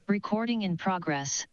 Recording in progress.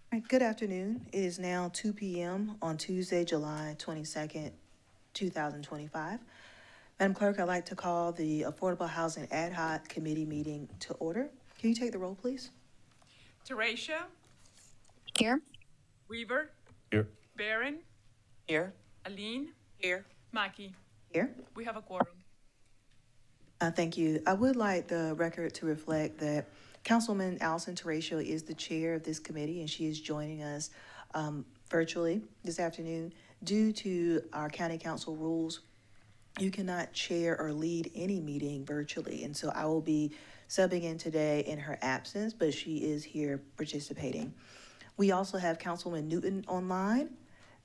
All right, good afternoon. It is now 2 p.m. on Tuesday, July 22nd, 2025. Madam Clerk, I'd like to call the Affordable Housing Ad Hoc Committee meeting to order. Can you take the roll, please? Teresia, Here. Weaver, Here. Barron, Here. Aline, Here. Mackey. Here. We have a quorum. Thank you. I would like the record to reflect that Councilwoman Allison Terratio is the chair of this committee, and she is joining us virtually this afternoon. Due to our county council rules, you cannot chair or lead any meeting virtually, and so I will be subbing in today in her absence, but she is here participating. We also have Councilwoman Newton online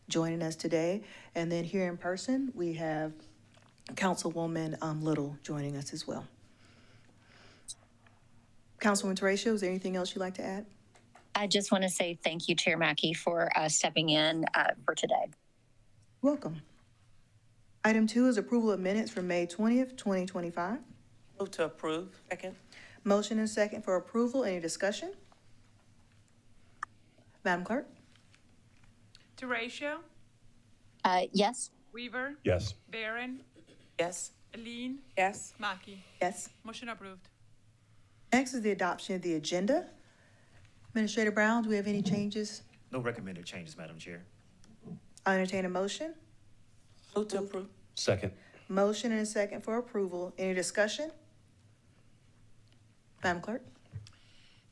joining us today, and then here in person, we have Councilwoman Little joining us as well. Councilwoman Terratio, is there anything else you'd like to add? I just want to say thank you, Chair Mackey, for stepping in for today. Welcome. Item 2 is approval of minutes for May 20th, 2025. Move to approve. Second. Motion and second for approval. Any discussion? Madam Clerk? Teresia, Yes. Weaver, Yes. Barron, Yes. Aline, Yes. Mackey. Yes. Motion approved. Next is the adoption of the agenda. Administrator Brown, do we have any changes? No recommended changes, Madam Chair. I entertain a motion. Move to approve. Second. Motion and a second for approval. Any discussion? Madam Clerk?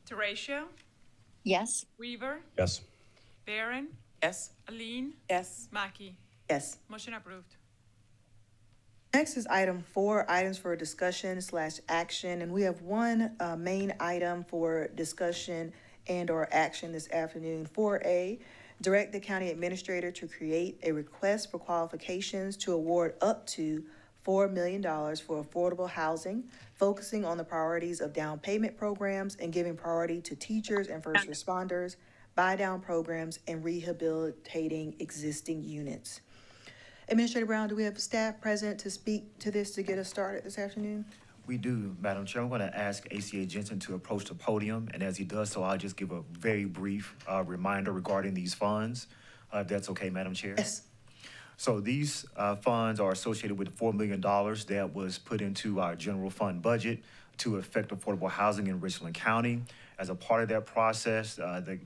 Teresia, Yes. Weaver, Yes. Barron, Yes. Aline, Yes. Mackey. Yes. Motion approved. Next is item 4, items for discussion/action, and we have one main item for discussion and/or action this afternoon. 4A, direct the county administrator to create a request for qualifications to award up to $4 million for affordable housing, focusing on the priorities of down payment programs and giving priority to teachers and first responders, buy-down programs, and rehabilitating existing units. Administrator Brown, do we have staff present to speak to this to get us started this afternoon? We do, Madam Chair. I'm going to ask ACA Jensen to approach the podium, and as he does so, I'll just give a very brief reminder regarding these funds, if that's okay, Madam Chair. Yes. So these funds are associated with $4 million that was put into our general fund budget to affect affordable housing in Richland County. As a part of that process, the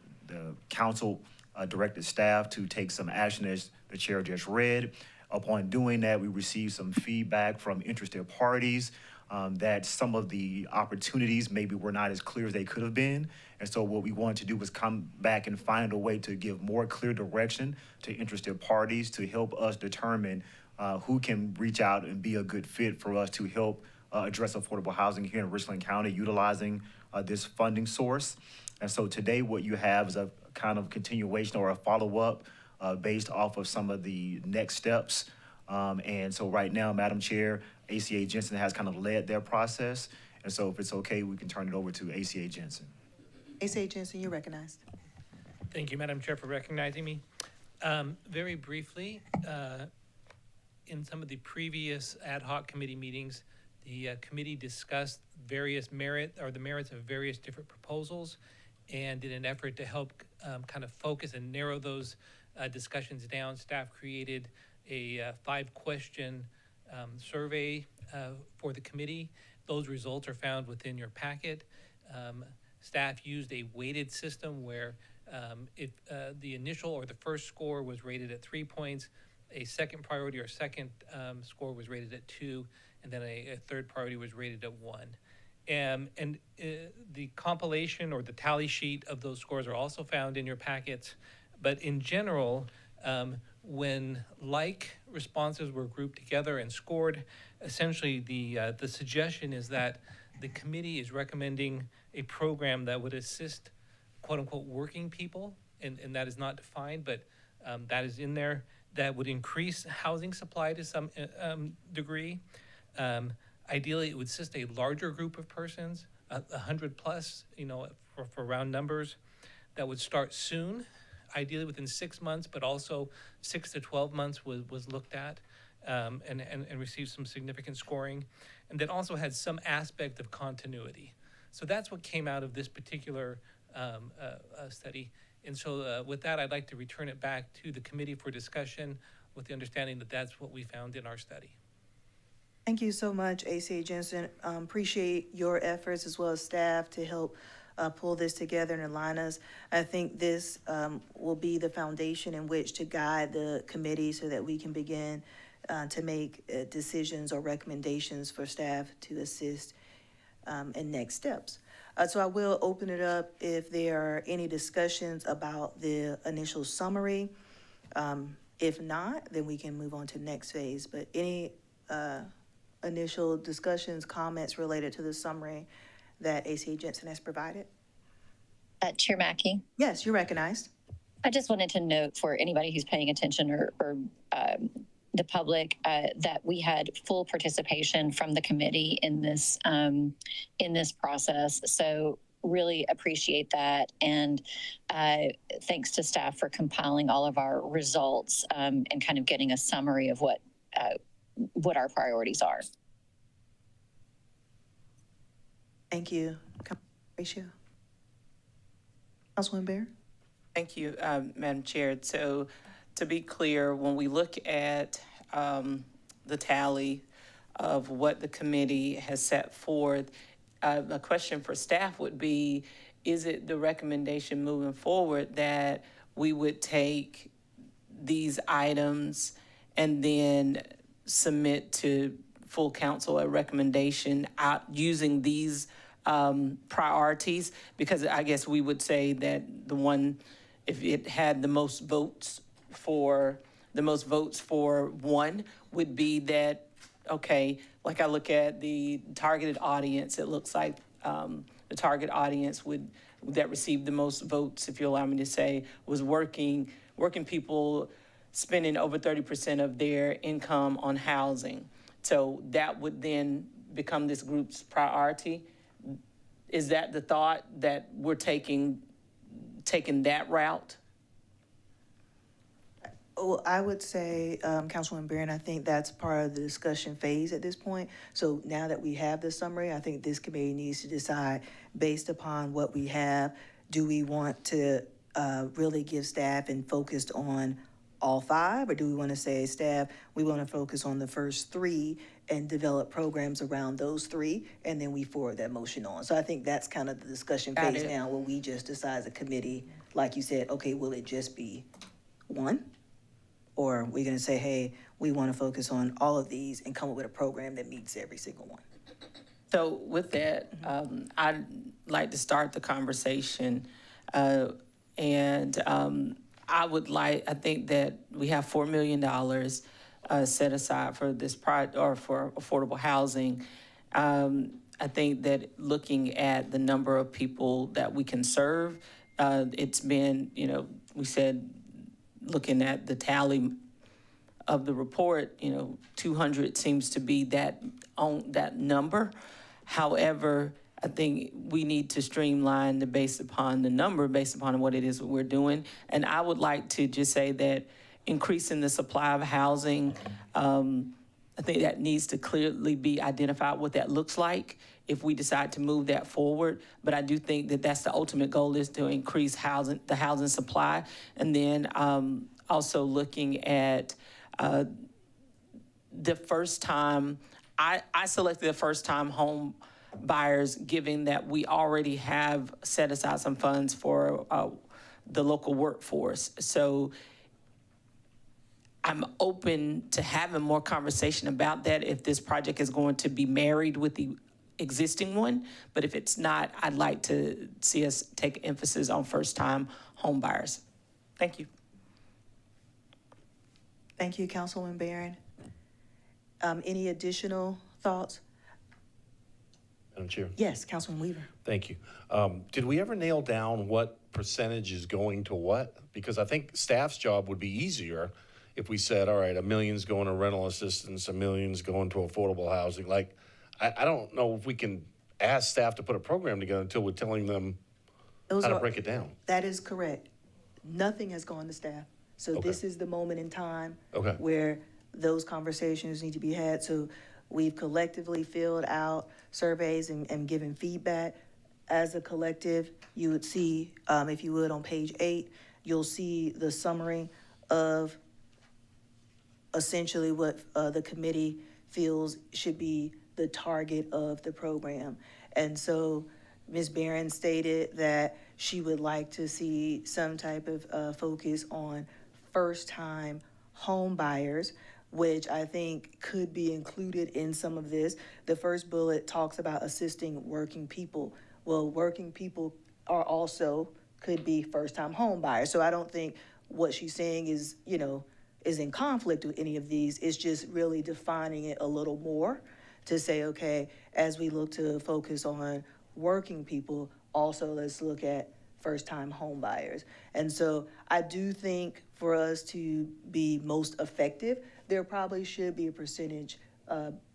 council directed staff to take some action as the chair just read. Upon doing that, we received some feedback from interested parties that some of the opportunities maybe were not as clear as they could have been. And so what we wanted to do was come back and find a way to give more clear direction to interested parties to help us determine who can reach out and be a good fit for us to help address affordable housing here in Richland County utilizing this funding source. And so today what you have is a kind of continuation or a follow-up based off of some of the next steps. And so right now, Madam Chair, ACA Jensen has kind of led their process. And so if it's okay, we can turn it over to ACA Jensen. ACA Jensen, you're recognized. Thank you, Madam Chair, for recognizing me. Very briefly, in some of the previous ad hoc committee meetings, the committee discussed the merits of various different proposals, and in an effort to help kind of focus and narrow those discussions down, staff created a 5-question survey for the committee. Those results are found within your packet. Staff used a weighted system where if the initial or the first score was rated at 3 points, a second priority or second score was rated at 2, and then a third priority was rated at 1. The compilation or the tally sheet of those scores are also found in your packets. But in general, when like responses were grouped together and scored, essentially the suggestion is that the committee is recommending a program that would assist quote unquote working people, and that is not defined, but that is in there, that would increase housing supply to some degree. Ideally, it would assist a larger group of persons, 100 plus, for round numbers, that would start soon, ideally within 6 months, but also 6 to 12 months was looked at and received some significant scoring, and that also had some aspect of continuity. So that's what came out of this particular study. And so with that, I'd like to return it back to the committee for discussion with the understanding that that's what we found in our study. Thank you so much, ACA Jensen. Appreciate your efforts as well as staff to help pull this together and align us. I think this will be the foundation in which to guide the committee so that we can begin to make decisions or recommendations for staff to assist in next steps. So I will open it up if there are any discussions about the initial summary. If not, then we can move on to the next phase. But any initial discussions, comments related to the summary that ACA Jensen has provided? Chair Mackey, Yes, you're recognized. I just wanted to note for anybody who's paying attention or the public that we had full participation from the committee in this process. So really appreciate that, and thanks to staff for compiling all of our results and kind of getting a summary of what our priorities are. Thank you. Ratio. Councilwoman Bear? Thank you, Madam Chair. So to be clear, when we look at the tally of what the committee has set forth, a question for staff would be, is it the recommendation moving forward that we would take these items and then submit to full council a recommendation out using these priorities? Because I guess we would say that the one, if it had the most votes for one, would be that, okay, like I look at the targeted audience, it looks like the target audience that received the most votes, if you allow me to say, was working people spending over 30% of their income on housing. So that would then become this group's priority. Is that the thought, that we're taking that route? Well, I would say, Councilwoman Barron, I think that's part of the discussion phase at this point. So now that we have the summary, I think this committee needs to decide, based upon what we have, do we want to really give staff and focused on all 5, or do we want to say, staff, we want to focus on the first 3 and develop programs around those 3, and then we forward that motion on. So I think that's kind of the discussion phase now, where we just decide as a committee, like you said, okay, will it just be 1? Or are we going to say, hey, we want to focus on all of these and come up with a program that meets every single one? So with that, I'd like to start the conversation. I think that we have $4 million set aside for this project, or for affordable housing. I think that looking at the number of people that we can serve, it's been, we said, looking at the tally of the report, 200 seems to be that number. However, I think we need to streamline the based upon the number, based upon what it is we're doing. And I would like to just say that increasing the supply of housing, I think that needs to clearly be identified what that looks like if we decide to move that forward. But I do think that that's the ultimate goal, is to increase the housing supply. And then also looking at the first time, I selected the first time home buyers, given that we already have set aside some funds for the local workforce. So I'm open to having more conversation about that if this project is going to be married with the existing one. But if it's not, I'd like to see us take emphasis on first-time home buyers. Thank you. Thank you, Councilwoman Barron. Any additional thoughts? Madam Chair. Yes, Councilman Weaver. Thank you. Did we ever nail down what percentage is going to what? Because I think staff's job would be easier if we said, all right, $1 million's going to rental assistance, $1 million's going to affordable housing. Like, I don't know if we can ask staff to put a program together until we're telling them how to break it down. That is correct. Nothing has gone to staff. So Okay. this is the moment in time Okay. where those conversations need to be had. So we've collectively filled out surveys and given feedback. As a collective, you would see, if you would, on page 8, you'll see the summary of essentially what the committee feels should be the target of the program. And so Ms. Barron stated that she would like to see some type of focus on first-time home buyers, which I think could be included in some of this. The first bullet talks about assisting working people. Well, working people are also, could be first-time home buyers. So I don't think what she's saying is, is in conflict with any of these. It's just really defining it a little more to say, okay, as we look to focus on working people, also let's look at first-time home buyers. And so I do think for us to be most effective, there probably should be a percentage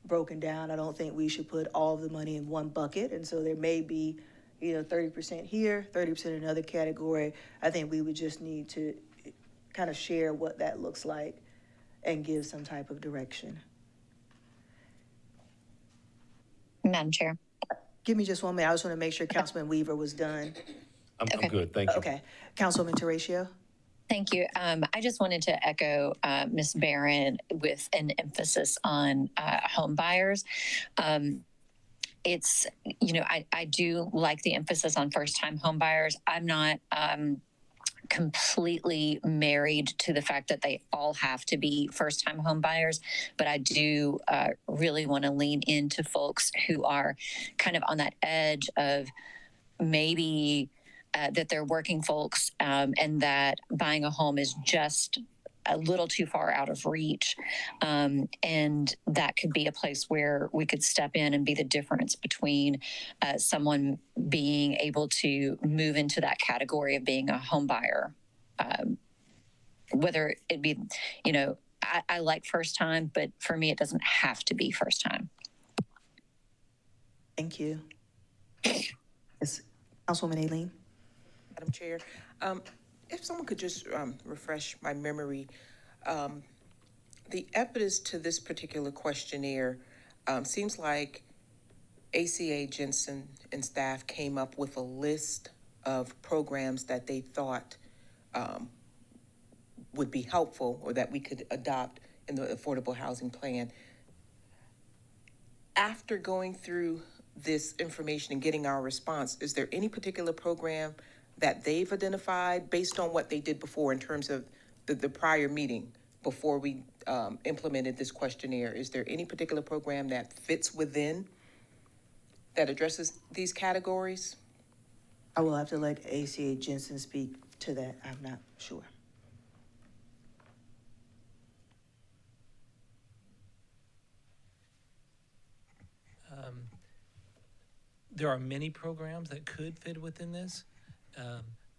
broken down. I don't think we should put all of the money in one bucket. And so there may be, 30% here, 30% in another category. I think we would just need to kind of share what that looks like and give some type of direction. Madam Chair. Give me just 1 minute. I just want to make sure Councilman Weaver was done. I'm good, thank you. Okay. Councilwoman Teratio? Thank you. I just wanted to echo Ms. Barron with an emphasis on home buyers. It's, I do like the emphasis on first-time home buyers. I'm not completely married to the fact that they all have to be first-time home buyers, but I do really want to lean into folks who are kind of on that edge of maybe that they're working folks and that buying a home is just a little too far out of reach. And that could be a place where we could step in and be the difference between someone being able to move into that category of being a home buyer. Whether it be, I like first time, but for me, it doesn't have to be first time. Thank you. Yes, Councilwoman Aileen? Madam Chair, if someone could just refresh my memory, the evidence to this particular questionnaire seems like ACA Jensen and staff came up with a list of programs that they thought would be helpful or that we could adopt in the affordable housing plan. After going through this information and getting our response, is there any particular program that they've identified based on what they did before in terms of the prior meeting before we implemented this questionnaire? Is there any particular program that fits within, that addresses these categories? I will have to let ACA Jensen speak to that. I'm not sure. There are many programs that could fit within this,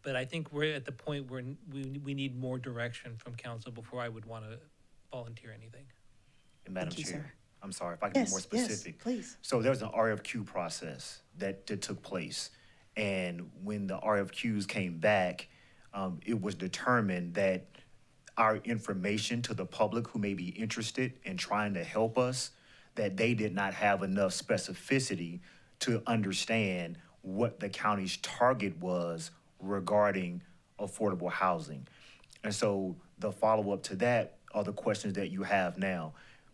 but I think we're at the point where we need more direction from council before I would want to volunteer anything. And Madam Thank you, Chair. I'm sorry, if I can be more Yes, yes, specific. please. So there was an RFQ process that took place. And when the RFQs came back, it was determined that our information to the public who may be interested in trying to help us, that they did not have enough specificity to understand what the county's target was regarding affordable housing. And so the follow-up to that are the questions that you have now.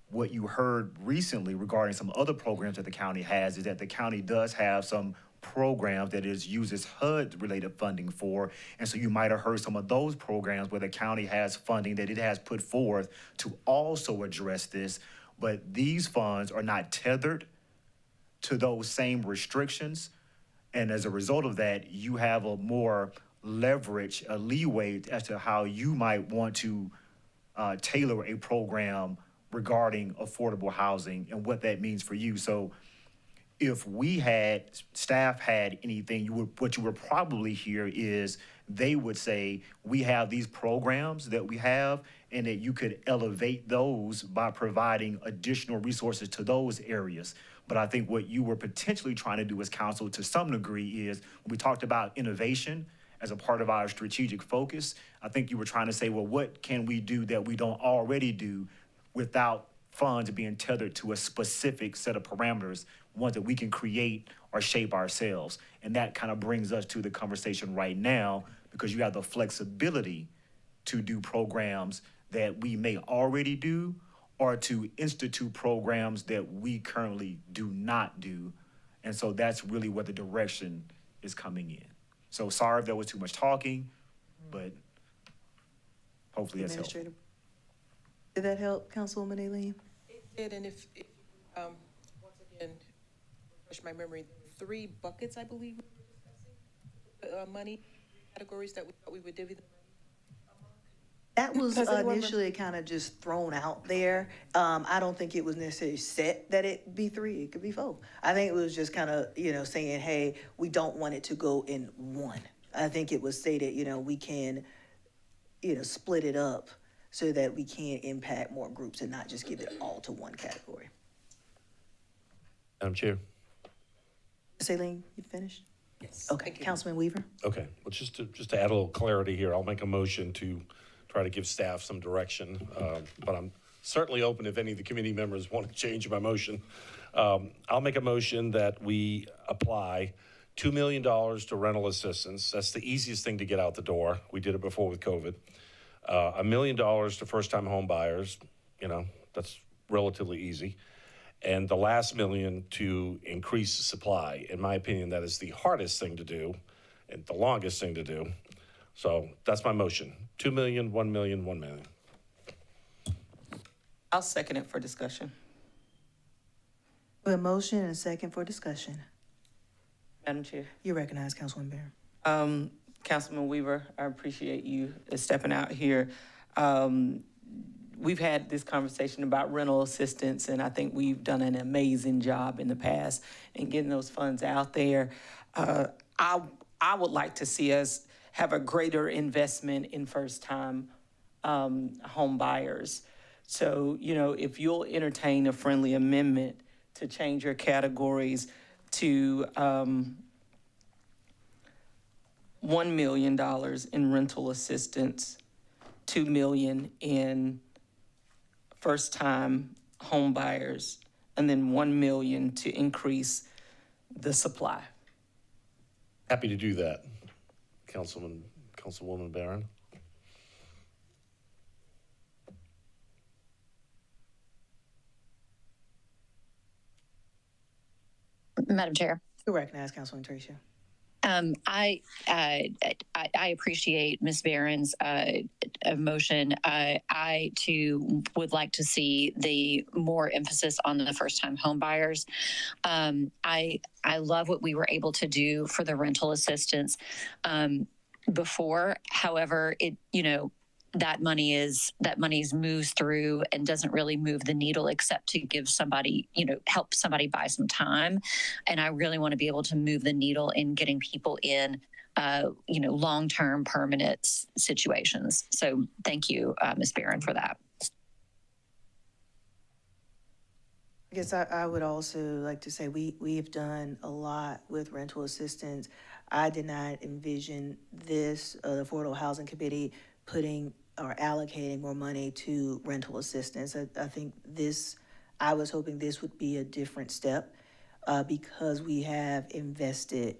What you heard recently regarding some other programs that the county has is that the county does have some programs that it uses HUD-related funding for. And so you might have heard some of those programs where the county has funding that it has put forth to also address this. But these funds are not tethered to those same restrictions. And as a result of that, you have a more leverage, a leeway as to how you might want to tailor a program regarding affordable housing and what that means for you. So if staff had anything, what you would probably hear is they would say, we have these programs that we have, and that you could elevate those by providing additional resources to those areas. But I think what you were potentially trying to do as council to some degree is, when we talked about innovation as a part of our strategic focus, I think you were trying to say, well, what can we do that we don't already do without funds being tethered to a specific set of parameters, ones that we can create or shape ourselves. And that kind of brings us to the conversation right now, because you have the flexibility to do programs that we may already do, or to institute programs that we currently do not do. And so that's really where the direction is coming in. So sorry if there was too much talking, but hopefully that's helpful. Administrator. Did that help, Councilwoman Aileen? It did, and if once again, refresh my memory, 3 buckets, I believe, we were discussing, money categories that we thought we would divvy them. That was Does anyone initially kind of just thrown out there. I don't think it was necessarily set that it be 3, it could be 4. I think it was just kind of, saying, hey, we don't want it to go in one. I think it was stated, we can, split it up so that we can impact more groups and not just give it all to one category. Madam Chair. Ms. Aileen, you finished? Yes. Okay, Thank you. Councilman Weaver? Okay, well, just to add a little clarity here, I'll make a motion to try to give staff some direction, but I'm certainly open if any of the committee members want to change my motion. I'll make a motion that we apply $2 million to rental assistance. That's the easiest thing to get out the door. We did it before with COVID. $1 million to first-time home buyers, that's relatively easy. And the last $1 million to increase the supply. In my opinion, that is the hardest thing to do and the longest thing to do. So that's my motion. 2 million, 1 million, 1 million. I'll second it for discussion. We have a motion and a second for discussion. Madam Chair. You recognize Councilwoman Barron. Councilman Weaver, I appreciate you stepping out here. We've had this conversation about rental assistance, and I think we've done an amazing job in the past in getting those funds out there. I would like to see us have a greater investment in first-time home buyers. So, if you'll entertain a friendly amendment to change your categories to $1 million in rental assistance, $2 million in first-time home buyers, and then $1 million to increase the supply. Happy to do that, Councilwoman Barron. Madam Chair. You recognize Councilwoman Tricia. I appreciate Ms. Barron's motion. I too would like to see the more emphasis on the first-time home buyers. I love what we were able to do for the rental assistance before. However, that money's moves through and doesn't really move the needle except to give somebody, help somebody buy some time. And I really want to be able to move the needle in getting people in, long-term permanent situations. So thank you, Ms. Barron, for that. I guess I would also like to say we've done a lot with rental assistance. I did not envision this, the Affordable Housing Committee putting or allocating more money to rental assistance. I think this, I was hoping this would be a different step because we have invested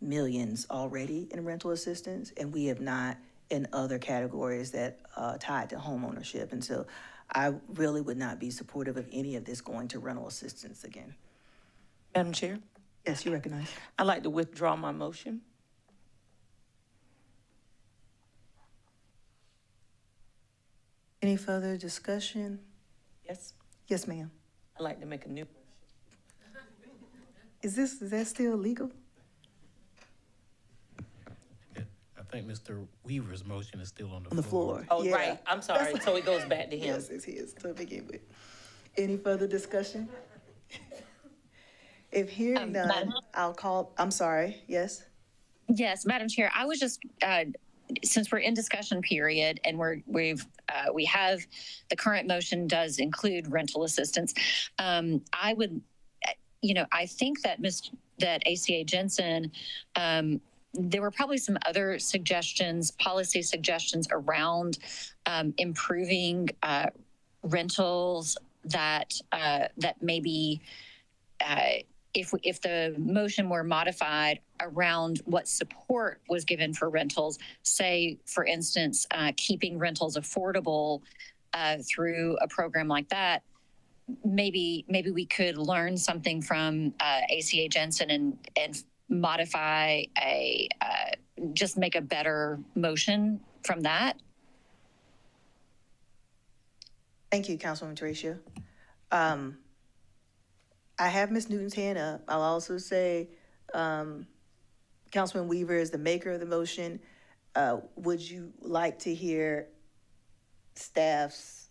millions already in rental assistance and we have not in other categories that tied to homeownership. And so I really would not be supportive of any of this going to rental assistance again. Madam Chair, Yes, you recognize. I'd like to withdraw my motion. Any further discussion? Yes, Yes, ma'am. I'd like to make a new. Is that still legal? I think Mr. Weaver's motion is still on On the floor? Oh, Yeah. right, I'm sorry, so it goes back to him. Yes, it's his to begin with. Any further discussion? If hearing none, Madam- I'll call, I'm sorry, yes? Yes, Madam Chair, I was just, since we're in discussion period and we have, the current motion does include rental assistance. I would, I think that that ACA Jensen, there were probably some other suggestions, policy suggestions around improving rentals that maybe if the motion were modified around what support was given for rentals, say, for instance, keeping rentals affordable through a program like that, maybe we could learn something from ACA Jensen and modify just make a better motion from that. Thank you, Councilwoman Teresa. I have Ms. Newton's hand up. I'll also say, Councilman Weaver is the maker of the motion. Would you like to hear staff's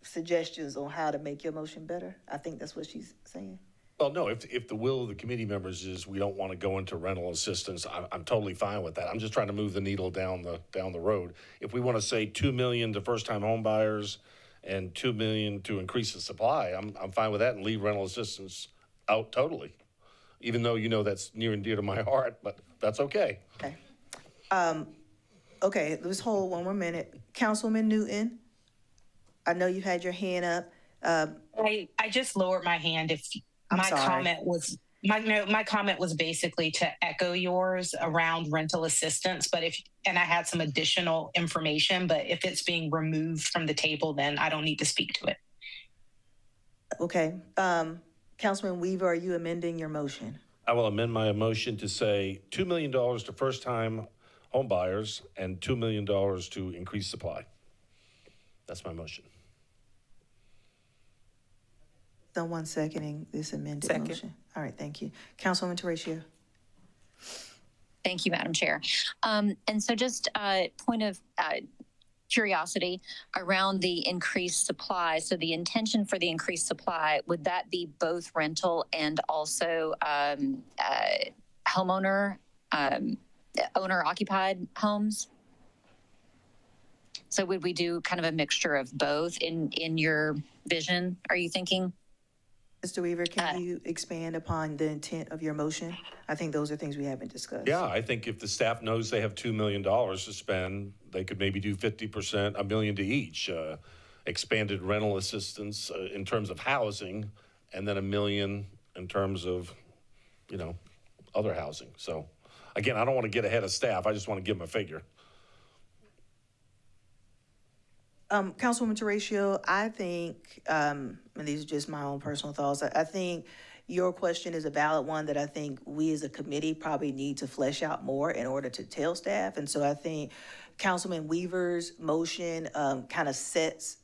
suggestions on how to make your motion better? I think that's what she's saying. Well, no, if the will of the committee members is we don't want to go into rental assistance, I'm totally fine with that. I'm just trying to move the needle down the road. If we want to say 2 million to first-time home buyers and 2 million to increase the supply, I'm fine with that and leave rental assistance out totally. Even though that's near and dear to my heart, but that's okay. Okay. Okay, let's hold one more minute. Councilwoman Newton, I know you had your hand up. I just lowered my hand. If I'm my sorry. my comment was basically to echo yours around rental assistance, but and I had some additional information, but if it's being removed from the table, then I don't need to speak to it. Okay, Councilman Weaver, are you amending your motion? I will amend my motion to say $2 million to first-time home buyers and $2 million to increase supply. That's my motion. Someone seconding this amended Second. motion? All right, thank you. Councilwoman Teresa? Thank you, Madam Chair. And so just a point of curiosity around the increased supply. So the intention for the increased supply, would that be both rental and also homeowner, owner-occupied homes? So would we do kind of a mixture of both in your vision, are you thinking? Mr. Weaver, can you expand upon the intent of your motion? I think those are things we haven't discussed. Yeah, I think if the staff knows they have $2 million to spend, they could maybe do 50%, $1 million to each. Expanded rental assistance in terms of housing, and then $1 million in terms of, other housing. So, again, I don't want to get ahead of staff. I just want to give them a figure. Councilwoman Teresa, I think, and these are just my own personal thoughts, I think your question is a valid one that I think we as a committee probably need to flesh out more in order to tell staff. And so I think Councilman Weaver's motion kind of sets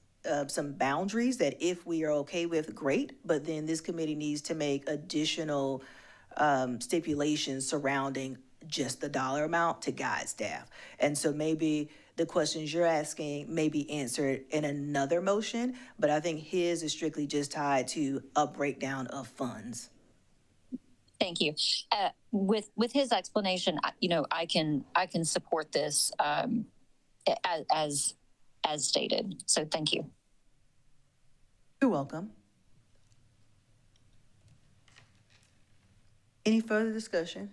some boundaries that if we are okay with, great, but then this committee needs to make additional stipulations surrounding just the dollar amount to guide staff. And so maybe the questions you're asking may be answered in another motion, but I think his is strictly just tied to a breakdown of funds. Thank you. With his explanation, I can support this as stated. So thank you. You're welcome. Any further discussion?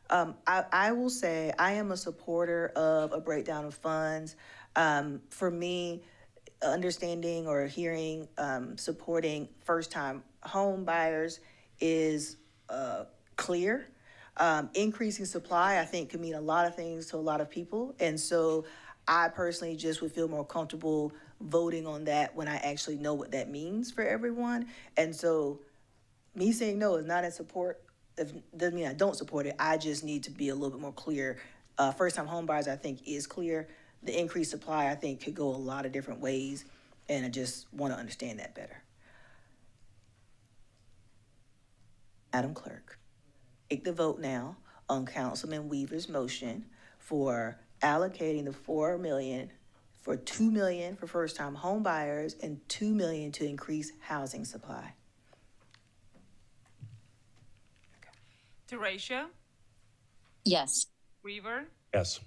I will say I am a supporter of a breakdown of funds. For me, understanding or hearing, supporting first-time home buyers is clear. Increasing supply, I think, can mean a lot of things to a lot of people. And so I personally just would feel more comfortable voting on that when I actually know what that means for everyone. And so me saying no is not in support, doesn't mean I don't support it. I just need to be a little bit more clear. First-time home buyers, I think, is clear. The increased supply, I think, could go a lot of different ways, and I just want to understand that better. Madam Clerk, take the vote now on Councilman Weaver's motion for allocating the $4 million for $2 million for first-time home buyers and $2 million to increase housing supply. Teratio, Yes. Weaver, Yes.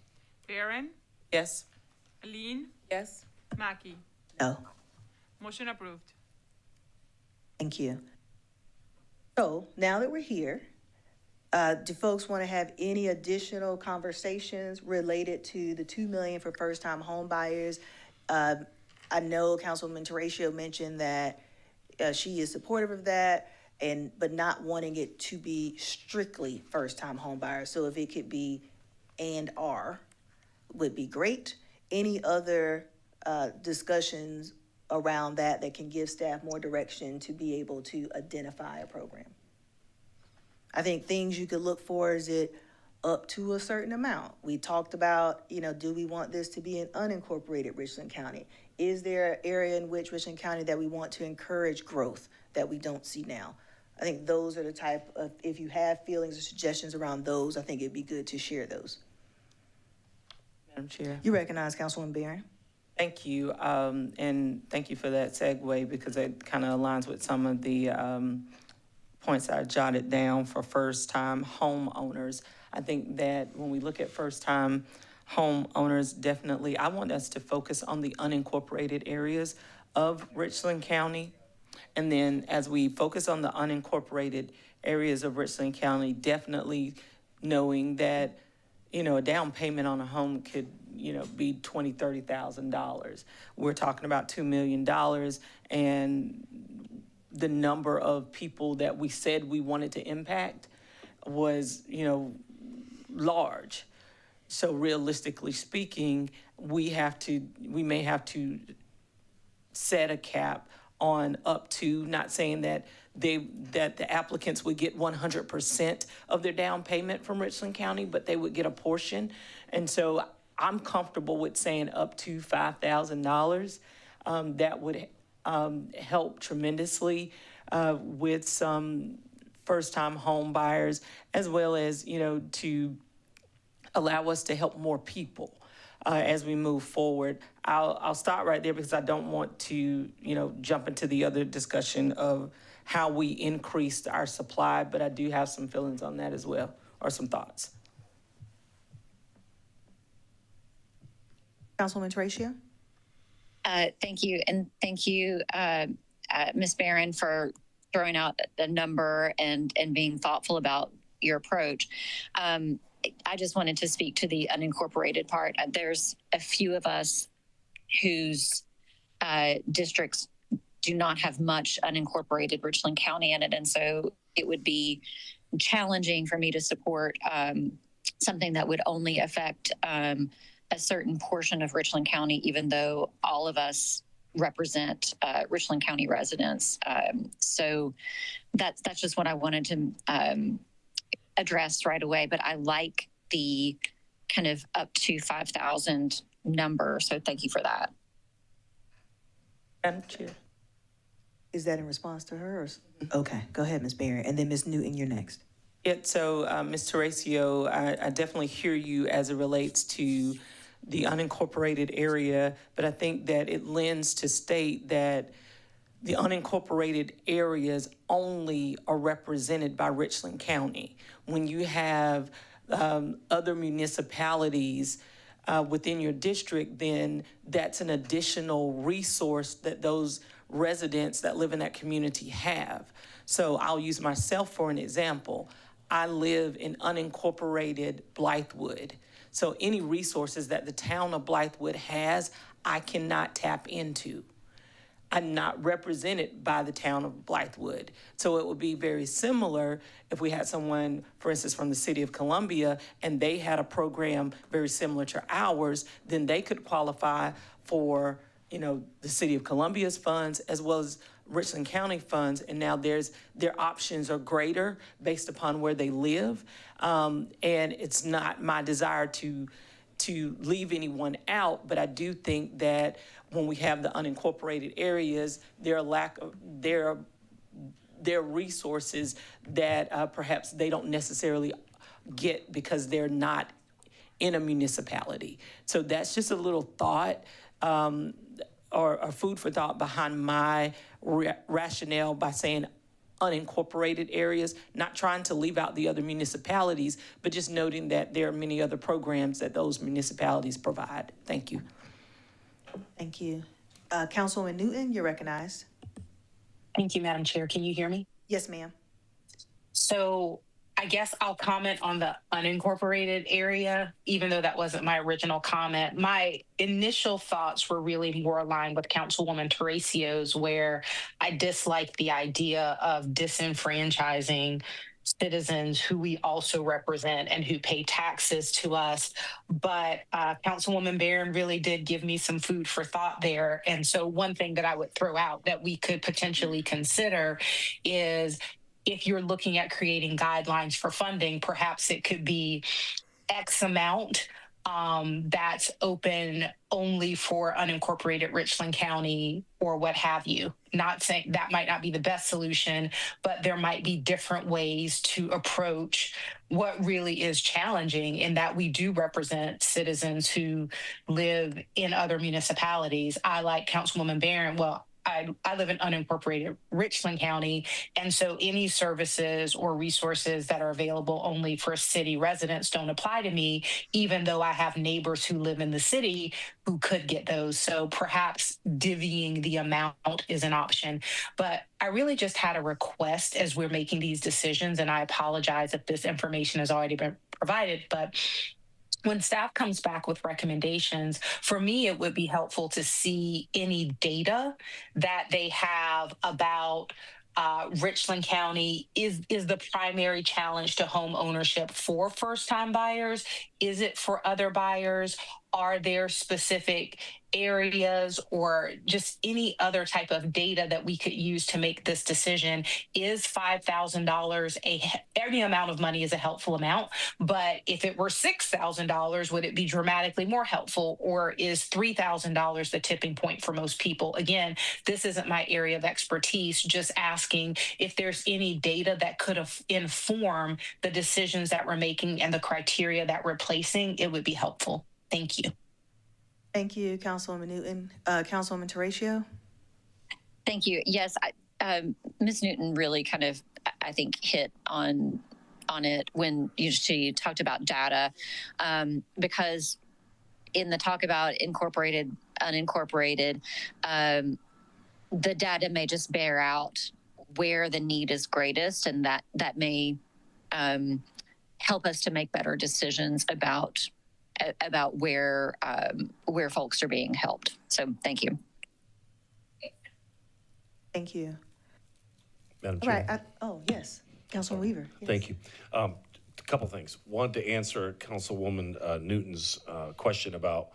Barron, Yes. Aline, Yes. Mackey. No. Motion approved. Thank you. So now that we're here, do folks want to have any additional conversations related to the $2 million for first-time home buyers? I know Councilwoman Teratio mentioned that she is supportive of that, but not wanting it to be strictly first-time home buyers. So if it could be and/or would be great. Any other discussions around that can give staff more direction to be able to identify a program? I think things you could look for, is it up to a certain amount? We talked about, do we want this to be an unincorporated Richland County? Is there an area in which Richland County that we want to encourage growth that we don't see now? I think those are the type of, if you have feelings or suggestions around those, I think it'd be good to share those. Madam Chair. You recognize Councilwoman Barron? Thank you, and thank you for that segue, because it kind of aligns with some of the points I jotted down for first-time homeowners. I think that when we look at first-time homeowners, definitely, I want us to focus on the unincorporated areas of Richland County. And then as we focus on the unincorporated areas of Richland County, definitely knowing that, a down payment on a home could, be $20,000, $30,000. We're talking about $2 million, and the number of people that we said we wanted to impact was, large. So realistically speaking, we may have to set a cap on up to, not saying that the applicants would get 100% of their down payment from Richland County, but they would get a portion. And so I'm comfortable with saying up to $5,000. That would help tremendously with some first-time home buyers, as well as, to allow us to help more people as we move forward. I'll start right there, because I don't want to, jump into the other discussion of how we increased our supply, but I do have some feelings on that as well, or some thoughts. Councilwoman Teratio? Thank you. And thank you, Ms. Barron, for throwing out the number and being thoughtful about your approach. I just wanted to speak to the unincorporated part. There's a few of us whose districts do not have much unincorporated Richland County in it. And so it would be challenging for me to support something that would only affect a certain portion of Richland County, even though all of us represent Richland County residents. So that's just what I wanted to address right away. But I like the kind of up to 5,000 number. So thank you for that. Madam Chair. Is that in response to hers? Okay, go ahead, Ms. Barron, and then Ms. Newton, you're next. Yeah, so Ms. Teratio, I definitely hear you as it relates to the unincorporated area, but I think that it lends to state that the unincorporated areas only are represented by Richland County. When you have other municipalities within your district, then that's an additional resource that those residents that live in that community have. So I'll use myself for an example. I live in unincorporated Blythewood. So any resources that the town of Blythewood has, I cannot tap into. I'm not represented by the town of Blythewood. So it would be very similar if we had someone, for instance, from the city of Columbia, and they had a program very similar to ours, then they could qualify for, the city of Columbia's funds as well as Richland County funds. And now their options are greater based upon where they live. And it's not my desire to leave anyone out, but I do think that when we have the unincorporated areas, there are resources that perhaps they don't necessarily get because they're not in a municipality. So that's just a little thought or food for thought behind my rationale by saying unincorporated areas, not trying to leave out the other municipalities, but just noting that there are many other programs that those municipalities provide. Thank you. Thank you. Councilwoman Newton, you're recognized. Thank you, Madam Chair. Can you hear me? Yes, ma'am. So I guess I'll comment on the unincorporated area, even though that wasn't my original comment. My initial thoughts were really more aligned with Councilwoman Teracio's, where I dislike the idea of disenfranchising citizens who we also represent and who pay taxes to us. But Councilwoman Barron really did give me some food for thought there. And so one thing that I would throw out that we could potentially consider is, if you're looking at creating guidelines for funding, perhaps it could be X amount that's open only for unincorporated Richland County or what have you. Not saying that might not be the best solution, but there might be different ways to approach what really is challenging, in that we do represent citizens who live in other municipalities. I, like Councilwoman Barron, I live in unincorporated Richland County, and so any services or resources that are available only for city residents don't apply to me, even though I have neighbors who live in the city who could get those. So perhaps divvying the amount is an option. But I really just had a request as we're making these decisions, and I apologize if this information has already been provided, but when staff comes back with recommendations, for me, it would be helpful to see any data that they have about Richland County. Is the primary challenge to home ownership for first-time buyers? Is it for other buyers? Are there specific areas or just any other type of data that we could use to make this decision? Is $5,000 any amount of money is a helpful amount, but if it were $6,000, would it be dramatically more helpful? Or is $3,000 the tipping point for most people? Again, this isn't my area of expertise, just asking if there's any data that could inform the decisions that we're making and the criteria that we're placing. It would be helpful. Thank you. Thank you, Councilwoman Newton. Councilwoman Teracio? Thank you. Yes, Ms. Newton really kind of, I think, hit on it when she talked about data, because in the talk about incorporated, unincorporated, the data may just bear out where the need is greatest, and that may help us to make better decisions about where folks are being helped. So thank you. Thank you. Madam All Chair. right. Yes. Councilman Weaver. Yes. Thank you. A couple things. One, to answer Councilwoman Newton's question about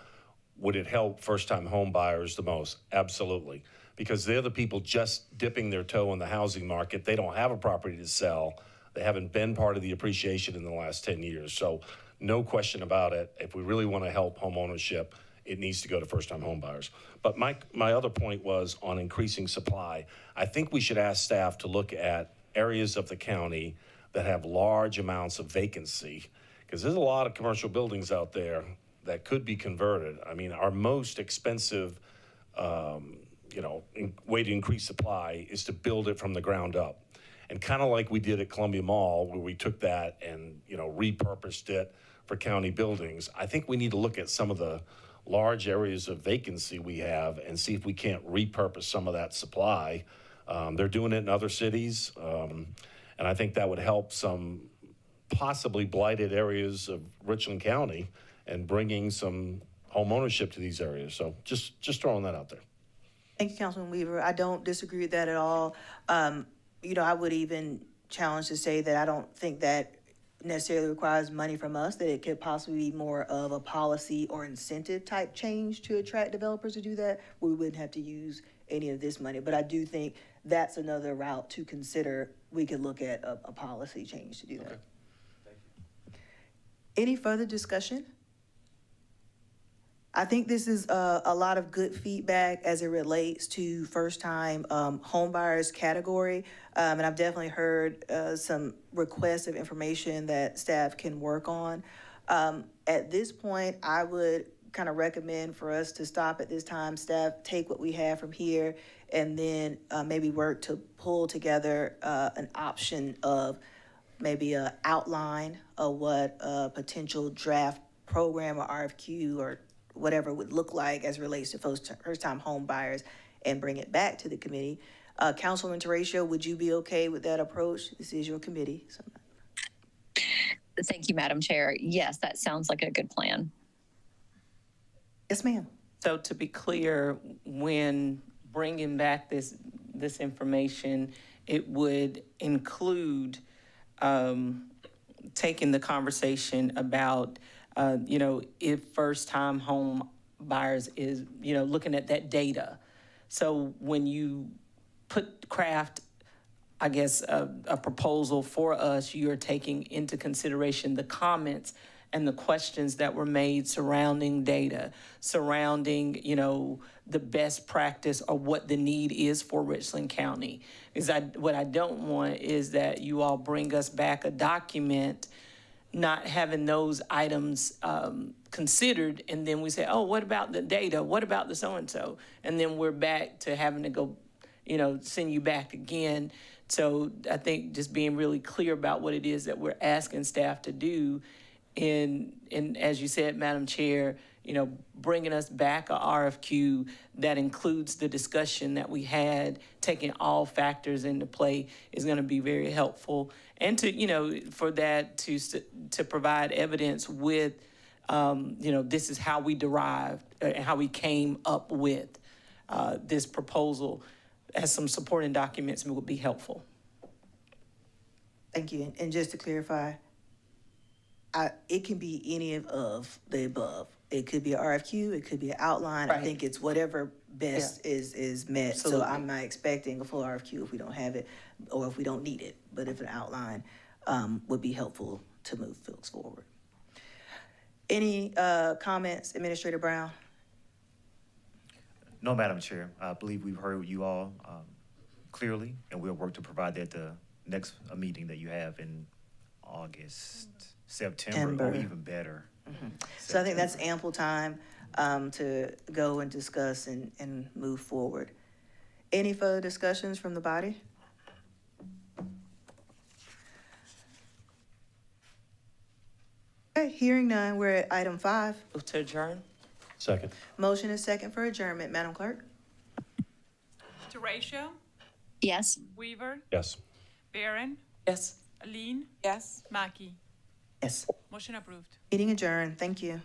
would it help first-time home buyers the most? Absolutely. Because they're the people just dipping their toe in the housing market. They don't have a property to sell. They haven't been part of the appreciation in the last 10 years. So no question about it. If we really want to help home ownership, it needs to go to first-time home buyers. But my other point was on increasing supply. I think we should ask staff to look at areas of the county that have large amounts of vacancy, because there's a lot of commercial buildings out there that could be converted. I mean, our most expensive way to increase supply is to build it from the ground up. And kind of like we did at Columbia Mall, where we took that and, repurposed it for county buildings. I think we need to look at some of the large areas of vacancy we have and see if we can't repurpose some of that supply They're doing it in other cities, and I think that would help some possibly blighted areas of Richland County and bringing some home ownership to these areas. So just throwing that out there. Thank you, Councilman Weaver. I don't disagree with that at all. I would even challenge to say that I don't think that necessarily requires money from us, that it could possibly be more of a policy or incentive type change to attract developers to do that. We wouldn't have to use any of this money, but I do think that's another route to consider. We could look at a policy change to do that. Okay. Thank you. Any further discussion? I think this is a lot of good feedback as it relates to first-time home buyers category. And I've definitely heard some requests of information that staff can work on. At this point, I would kind of recommend for us to stop at this time. Staff, take what we have from here and then maybe work to pull together an option of maybe an outline of what a potential draft program or RFQ or whatever would look like as it relates to first-time home buyers and bring it back to the committee. Councilwoman Teratio, would you be okay with that approach? This is your committee. So. Thank you, Madam Chair. Yes, that sounds like a good plan. Yes, ma'am. So to be clear, when bringing back this information, it would include taking the conversation about if first-time home buyers is, looking at that data. So when you craft, I guess, a proposal for us, you're taking into consideration the comments and the questions that were made surrounding data, surrounding, the best practice or what the need is for Richland County. Because what I don't want is that you all bring us back a document not having those items considered, and then we say, oh, what about the data? What about the so-and-so? And then we're back to having to go, send you back again. So I think just being really clear about what it is that we're asking staff to do, and as you said, Madam Chair, bringing us back a RFQ that includes the discussion that we had, taking all factors into play is going to be very helpful. And to, for that to provide evidence with, this is how we derived and how we came up with this proposal, as some supporting documents would be helpful. Thank you. And just to clarify, it can be any of the above. It could be an RFQ, it could be an outline. Right. I think it's whatever best is met. Absolutely. So I'm not expecting a full RFQ if we don't have it or if we don't need it. But if an outline would be helpful to move folks forward. Any comments, Administrator Brown? No, Madam Chair. I believe we've heard you all clearly, and we'll work to provide that at the next meeting that you have in August, September, or even better. Mm-hmm. So I think that's ample time to go and discuss and move forward. Any further discussions from the body? Okay, hearing none, we're at item 5. Move to adjourn. Second. Motion is second for adjournment. Madam Clerk? Teratio, Yes. Weaver, Yes. Barron, Yes. Aline, Yes? Mackey. Yes. Motion approved. Meeting adjourned. Thank you.